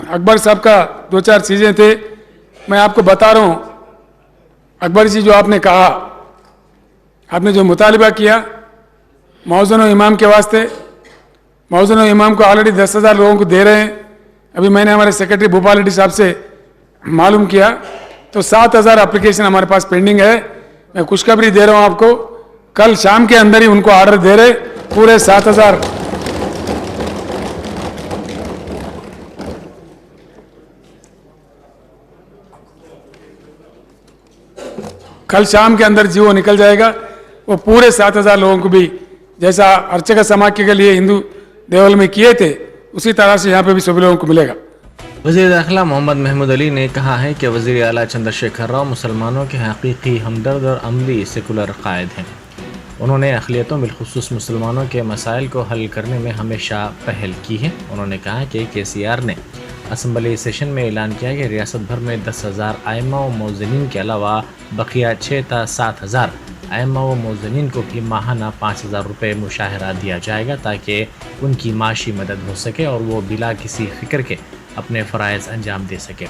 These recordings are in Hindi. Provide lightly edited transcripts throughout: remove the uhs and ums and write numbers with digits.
अकबर साहब का दो चार चीज़ें थे, मैं आपको बता रहा हूँ। अकबर जी, जो आपने कहा, आपने जो मुतालिबा किया मौज़न और इमाम के वास्ते, मौज़न और इमाम को ऑलरेडी 10,000 लोगों को दे रहे हैं। अभी मैंने हमारे सेक्रेटरी भोपाल रेड्डी साहब से मालूम किया तो 7,000 एप्लीकेशन हमारे पास पेंडिंग है। मैं खुशखबरी दे रहा हूँ आपको, कल शाम के अंदर ही उनको ऑर्डर दे रहे पूरे 7,000। कल शाम के अंदर जीवो निकल जाएगा। वो पूरे 7,000 लोगों को भी जैसा अर्चक समाख्य के लिए हिंदू देवल में किए थे उसी तरह से यहाँ पे भी सभी लोगों को मिलेगा। वज़ीर दाखिला मोहम्मद महमूद अली ने कहा है कि वज़ीर आला चंद्रशेखर राव मुसलमानों के हकीकी हमदर्द और अमली सेकुलर कायद हैं। उन्होंने अक़लियतों बिलखुसूस मुसलमानों के मसाइल को हल करने में हमेशा पहल की है। उन्होंने कहा कि KCR ने असम्बली सेशन में ऐलान किया कि रियासत भर में 10,000 आइम्मा व मौज़नीन के अलावा बकिया 6 था 7,000 आइम्मा व मौज़नीन को भी माहाना 5,000 रुपये मुशाहरा दिया जाएगा ताकि उनकी माशी मदद हो सके और वो बिला किसी फ़िक्र के अपने फ़राइज़ अंजाम दे सके।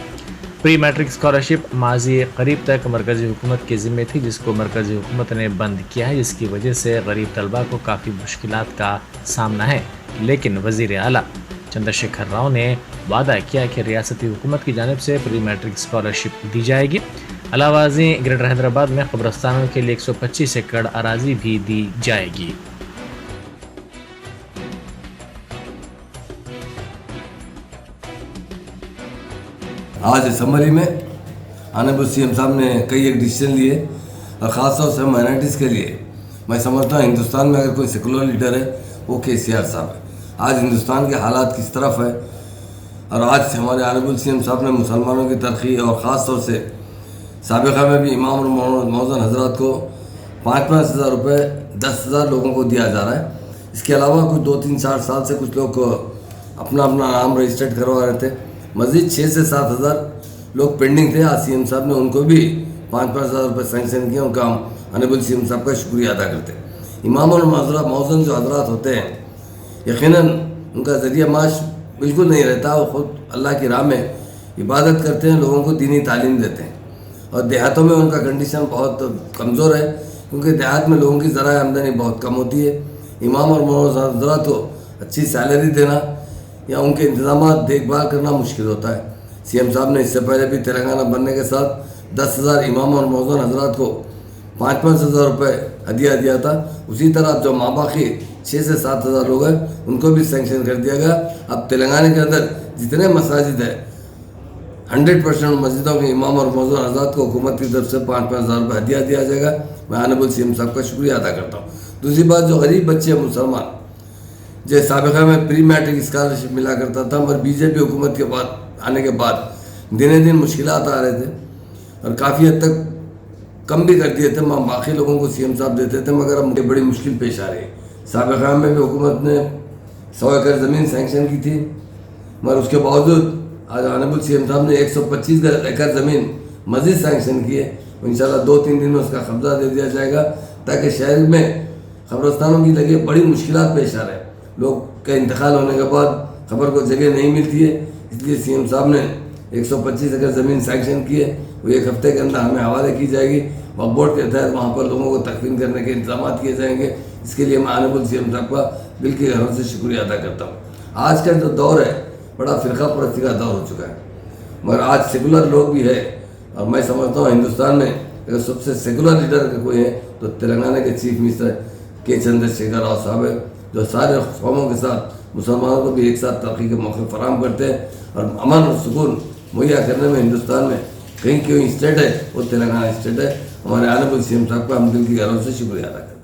प्री मैट्रिक स्कॉलरशिप माजी करीब तक मरकज़ी हुकूमत के ज़िम्मे थी, जिसको मरकज़ी हुकूमत ने बंद किया है, जिसकी वजह से गरीब तलबा को काफ़ी मुश्किलात का सामना है। लेकिन वज़ीर आला चंद्रशेखर राव ने वादा किया कि रियासती हुकूमत की जानिब से प्री मैट्रिक स्कॉलरशिप दी जाएगी। अलावाज़ी ग्रेटर हैदराबाद में कब्रस्तानों के लिए 125 एकड़ अराजी भी दी जाएगी। आज असम्बली में ऑनरेबल CM साहब ने कई एक डिसीजन लिए और ख़ास तौर से माइनॉरिटीज़ के लिए मैं समझता हूँ हिंदुस्तान में अगर कोई सेकुलर लीडर है वो KCR साहब है। आज हिंदुस्तान के हालात किस तरफ है और आज हमारे ऑनरेबल CM साहब ने मुसलमानों की तरक्की और ख़ास तौर से साबिक़ा में भी इमाम और मौज़न हजरात को 5-5 हज़ार रुपये 10,000 लोगों को दिया जा रहा है। इसके अलावा कुछ 2-3-4 साल से कुछ लोग अपना अपना नाम रजिस्टर्ड करवा रहे थे। मज़ीद 6 से 7 हज़ार लोग पेंडिंग थे। आज CM साहब ने उनको भी 5-5 हज़ार रुपये सैंक्शन किया। उनका हम ऑनरेबल CM साहब का शुक्रिया अदा करते हैं। इमाम और मौज़न जो हजरात होते हैं यकीनन उनका ज़रिया माश बिल्कुल नहीं रहता। वो ख़ुद अल्लाह की राह में इबादत करते हैं, लोगों को दीनी तालीम देते हैं और देहातों में उनका कंडीशन बहुत कमज़ोर है क्योंकि देहात में लोगों की ज़राए आमदनी बहुत कम होती है। इमाम और मौज़न हजरात को अच्छी सैलरी देना या उनके इंतजाम देखभाल करना मुश्किल होता है। CM साहब ने इससे पहले भी तेलंगाना बनने के साथ 10,000 इमाम और मौज़न हजरात को 5-5 हज़ार रुपये हदिया दिया था। उसी तरह जो माँ बाकी 6 से 7 हज़ार लोग हैं उनको भी सेंक्शन कर दिया गया। अब तेलंगाना के अंदर जितने मसाजिद है 100% मस्जिदों के इमाम और मौज़ून हज़रात को हुकूमत की तरफ से 5-5 हज़ार रुपये हदिया दिया जाएगा। मैं ऑनरेबल CM साहब का शुक्रिया अदा करता हूँ। दूसरी बात, जो गरीब बच्चे हैं मुसलमान, जो साबिक़ा में प्री मैट्रिक स्कॉलरशिप मिला करता था, मगर BJP हुकूमत के बाद आने के बाद दिने दिन मुश्किलात आ रहे थे और काफ़ी हद तक कम भी कर दिए थे। बाकी लोगों को CM साहब देते थे, मगर अब बड़ी मुश्किल पेश आ रही है। साबिक़ा में भी हुकूमत ने 100 एकड़ ज़मीन सैंक्शन की थी, मगर उसके बावजूद आज ऑनरेबल CM साहब ने 125 एकड़ ज़मीन मज़ीद सैंक्शन की है। इंशाल्लाह 2-3 दिन में उसका कब्ज़ा दे दिया जाएगा ताकि शहर में कब्रस्तानों की लगे बड़ी मुश्किलात पेश आ रहे हैं। लोग का इंतकाल होने के बाद खबर को जगह नहीं मिलती है, इसलिए CM साहब ने 125 एकड़ ज़मीन सैंक्शन की है। वो 1 हफ्ते के अंदर हमें हवाले की जाएगी। वक्फ बोर्ड के तहत वहाँ पर लोगों को तकफीन करने के इंतजाम किए जाएंगे। इसके लिए मैं ऑनरेबल CM साहब का दिल के घरों से शुक्रिया अदा करता हूँ। आज का जो दौर है बड़ा फ़िरका परस्ती का दौर हो चुका है, मगर आज सेकुलर लोग भी है और मैं समझता हूँ हिंदुस्तान में अगर सबसे सेकुलर लीडर का कोई है तो तेलंगाना के chief minister K. Chandrashekhar Rao साहब है, जो सारे कौमों के साथ मुसलमानों को भी एक साथ तरक्की के मौके फराहम करते हैं और अमन और सुकून मुहैया करने में हिंदुस्तान में कहीं कोई स्टेट है वो तेलंगाना स्टेट है। हमारे ऑनरेबल CM साहब का हम दिल की गहराइयों से शुक्रिया अदा करते हैं।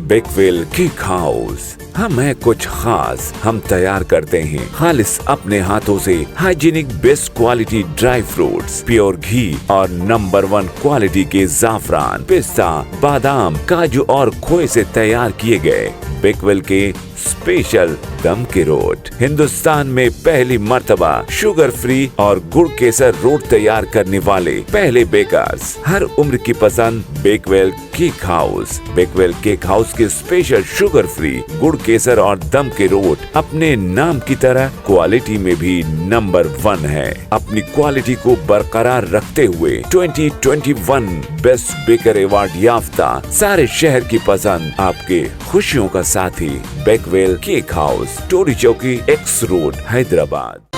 बिगविल केक हाउस, हम है कुछ खास। हम तैयार करते हैं खालिस अपने हाथों से hygienic best quality dry fruits, pure ghee और नंबर 1 क्वालिटी के जाफरान, पिस्ता, बादाम, काजू और खोए से तैयार किए गए बिगविल के स्पेशल दम के रोट। हिंदुस्तान में पहली मर्तबा शुगर फ्री और गुड़ केसर रोट तैयार करने वाले पहले बेकर्स। हर उम्र की पसंद Bakewell cake house. Bakewell cake house के स्पेशल शुगर फ्री गुड़ केसर और दम के रोट अपने नाम की तरह क्वालिटी में भी नंबर 1 है। अपनी क्वालिटी को बरकरार रखते हुए 2021 बेस्ट बेकर अवार्ड याफ्ता सारे शहर की पसंद, आपके खुशियों का साथी बेकवेल केक हाउस, टोरी चौकी, एक्स रोड, हैदराबाद।